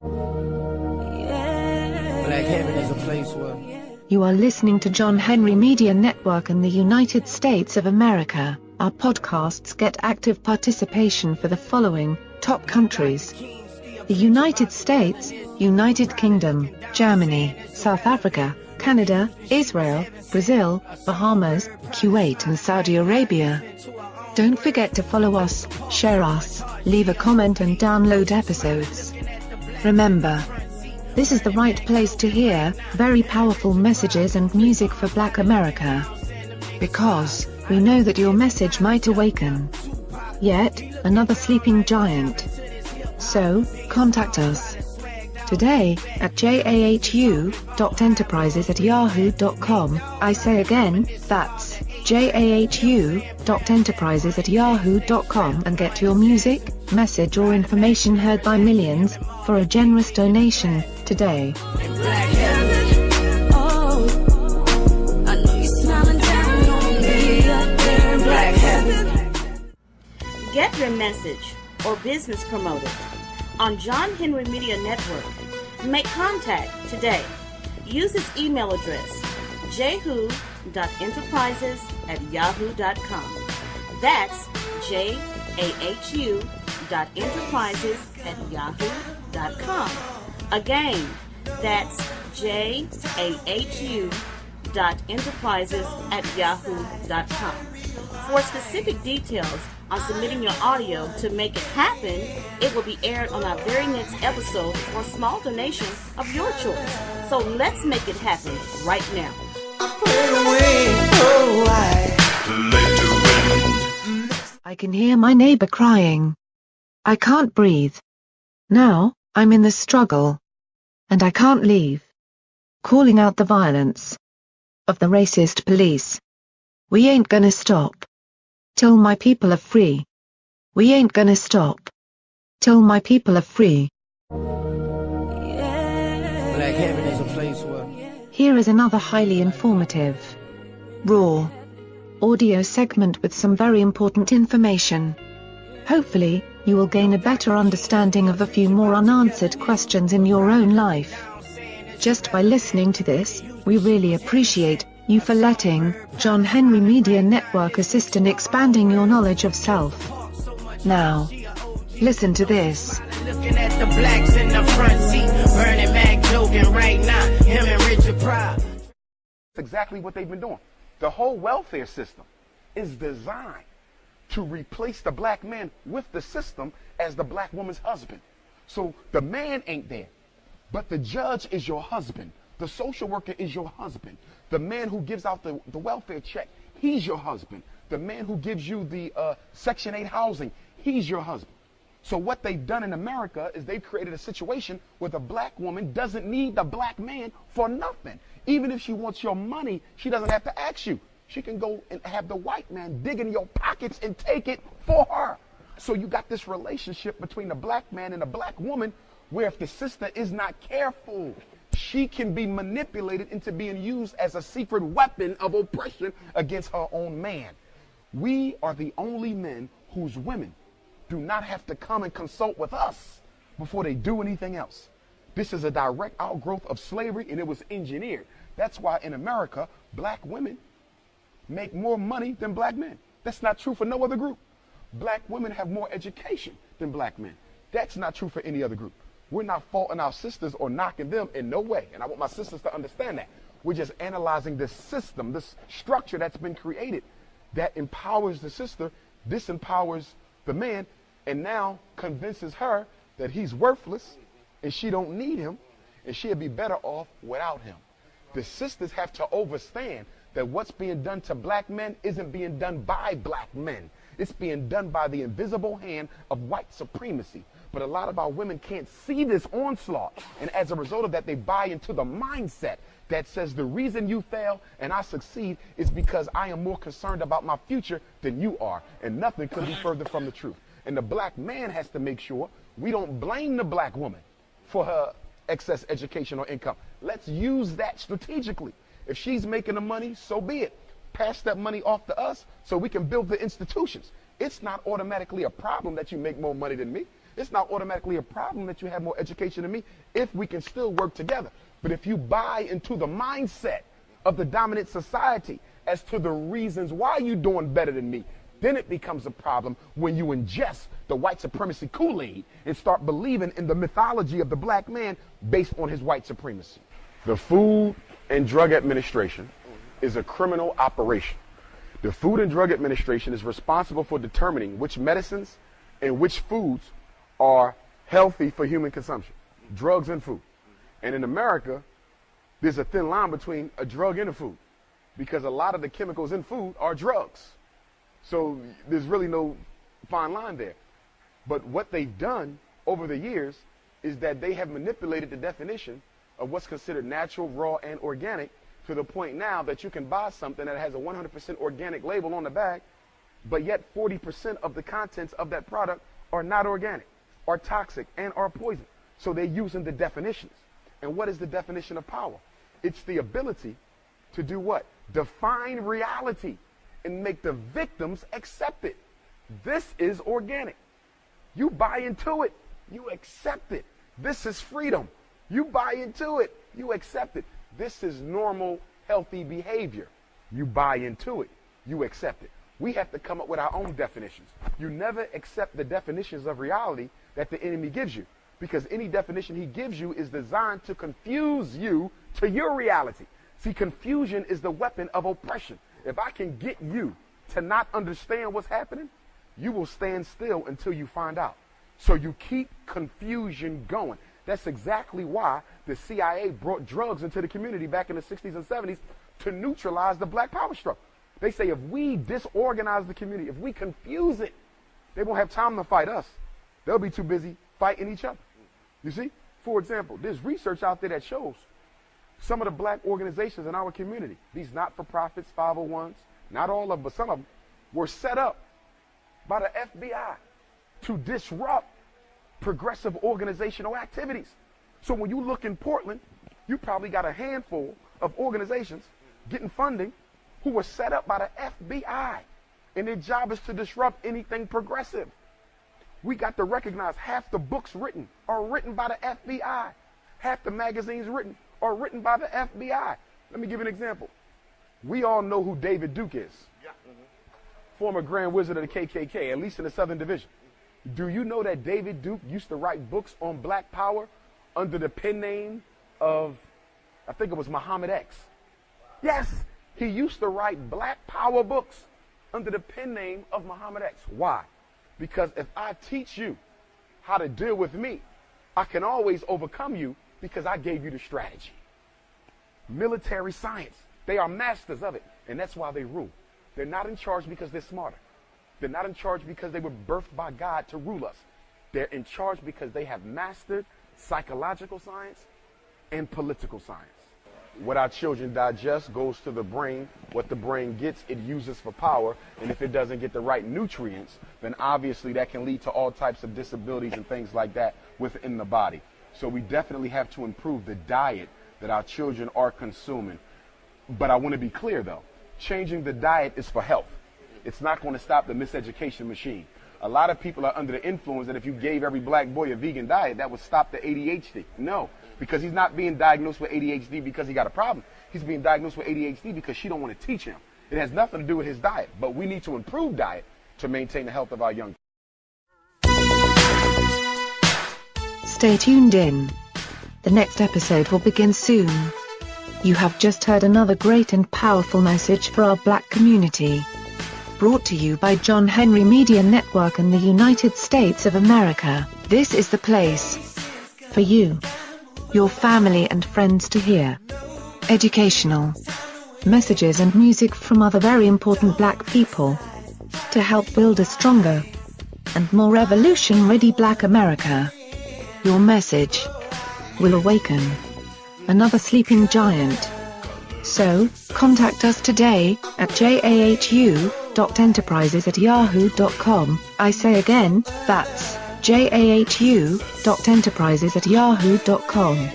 Black heaven is a place where... You are listening to John Henry Media Network in the United States of America. Our podcasts get active participation for the following top countries: the United States, United Kingdom, Germany, South Africa, Canada, Israel, Brazil, Bahamas, Kuwait and Saudi Arabia. Don't forget to follow us, share us, leave a comment and download episodes. Remember, this is the right place to hear very powerful messages and music for Black America. Because we know that your message might awaken yet another sleeping giant. So, contact us today at jahu.enterprises@yahoo.com. I say again, that's jahu.enterprises@yahoo.com, and get your music, message or information heard by millions for a generous donation today. Get your message or business promoted on John Henry Media Network. Make contact today. Use his email address, jahu.enterprises@yahoo.com. That's jahu.enterprises@yahoo.com. Again, that's jahu.enterprises@yahoo.com. For specific details on submitting your audio to make it happen, it will be aired on our very next episode for a small donation of your choice. So let's make it happen right now. I can hear my neighbor crying. I can't breathe. Now, I'm in the struggle. And I can't leave. Calling out the violence of the racist police. We ain't gonna stop till my people are free. We ain't gonna stop till my people are free. Black heaven is a place where... Here is another highly informative, raw audio segment with some very important information. Hopefully, you will gain a better understanding of a few more unanswered questions in your own life. Just by listening to this, we really appreciate you for letting John Henry Media Network assist in expanding your knowledge of self. Now, listen to this. Looking at the blacks in the front seat, Bernie Mac joking right now, him and Richard Pryor. That's exactly what they've been doing. The whole welfare system is designed to replace the black man with the system as the black woman's husband. So the man ain't there, but the judge is your husband. The social worker is your husband. The man who gives out the welfare check, he's your husband. The man who gives you the Section 8 housing, he's your husband. So what they've done in America is they've created a situation where the black woman doesn't need the black man for nothing. Even if she wants your money, she doesn't have to ask you. She can go and have the white man dig in your pockets and take it for her. So you got this relationship between the black man and the black woman where if the sister is not careful, she can be manipulated into being used as a secret weapon of oppression against her own man. We are the only men whose women do not have to come and consult with us before they do anything else. This is a direct outgrowth of slavery, and it was engineered. That's why in America, black women make more money than black men. That's not true for no other group. Black women have more education than black men. That's not true for any other group. We're not faulting our sisters or knocking them in no way. And I want my sisters to understand that. We're just analyzing this system, this structure that's been created that empowers the sister, disempowers the man, and now convinces her that he's worthless and she don't need him and she'll be better off without him. The sisters have to understand that what's being done to black men isn't being done by black men. It's being done by the invisible hand of white supremacy. But a lot of our women can't see this onslaught. And as a result of that, they buy into the mindset that says the reason you fail and I succeed is because I am more concerned about my future than you are. And nothing could be further from the truth. And the black man has to make sure we don't blame the black woman for her excess education or income. Let's use that strategically. If she's making the money, so be it. Pass that money off to us so we can build the institutions. It's not automatically a problem that you make more money than me. It's not automatically a problem that you have more education than me if we can still work together. But if you buy into the mindset of the dominant society as to the reasons why you're doing better than me, then it becomes a problem when you ingest the white supremacy Kool-Aid and start believing in the mythology of the black man based on his white supremacy. The Food and Drug Administration is a criminal operation. The Food and Drug Administration is responsible for determining which medicines and which foods are healthy for human consumption, drugs and food. And in America, there's a thin line between a drug and a food because a lot of the chemicals in food are drugs. So there's really no fine line there. But what they've done over the years is that they have manipulated the definition of what's considered natural, raw, and organic to the point now that you can buy something that has a 100% organic label on the bag, but yet 40% of the contents of that product are not organic, are toxic, and are poison. So they're using the definitions. And what is the definition of power? It's the ability to do what? Define reality and make the victims accept it. This is organic. You buy into it, you accept it. This is freedom. You buy into it, you accept it. This is normal, healthy behavior. You buy into it, you accept it. We have to come up with our own definitions. You never accept the definitions of reality that the enemy gives you, because any definition he gives you is designed to confuse you to your reality. See, confusion is the weapon of oppression. If I can get you to not understand what's happening, you will stand still until you find out. So you keep confusion going. That's exactly why the CIA brought drugs into the community back in the 60s and 70s to neutralize the black power struggle. They say if we disorganize the community, if we confuse it, they won't have time to fight us. They'll be too busy fighting each other. You see? For example, there's research out there that shows some of the black organizations in our community, these not-for-profits, 501s, not all of them, but some of them, were set up by the FBI to disrupt progressive organizational activities. So when you look in Portland, you probably got a handful of organizations getting funding who were set up by the FBI, and their job is to disrupt anything progressive. We got to recognize half the books written are written by the FBI. Half the magazines written are written by the FBI. Let me give you an example. We all know who David Duke is. Yeah. Former Grand Wizard of the KKK, at least in the Southern Division. Do you know that David Duke used to write books on black power under the pen name of, I think it was Muhammad X? Yes, he used to write black power books under the pen name of Muhammad X. Why? Because if I teach you how to deal with me, I can always overcome you because I gave you the strategy. Military science, they are masters of it, and that's why they rule. They're not in charge because they're smarter. They're not in charge because they were birthed by God to rule us. They're in charge because they have mastered psychological science and political science. What our children digest goes to the brain. What the brain gets, it uses for power. And if it doesn't get the right nutrients, then obviously that can lead to all types of disabilities and things like that within the body. So we definitely have to improve the diet that our children are consuming. But I want to be clear, though. Changing the diet is for health. It's not going to stop the miseducation machine. A lot of people are under the influence that if you gave every black boy a vegan diet, that would stop the ADHD. No, because he's not being diagnosed with ADHD because he got a problem. He's being diagnosed with ADHD because she don't want to teach him. It has nothing to do with his diet, but we need to improve diet to maintain the health of our young people. Stay tuned in. The next episode will begin soon. You have just heard another great and powerful message for our black community. Brought to you by John Henry Media Network and the United States of America. This is the place for you, your family and friends to hear educational messages and music from other very important black people to help build a stronger and more revolution-ready black America. Your message will awaken another sleeping giant. So, contact us today at jahu.enterprises@yahoo.com. I say again, that's jahu.enterprises@yahoo.com.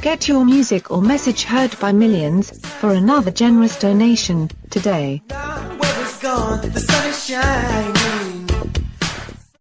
Get your music or message heard by millions for another generous donation today. The sun is shining.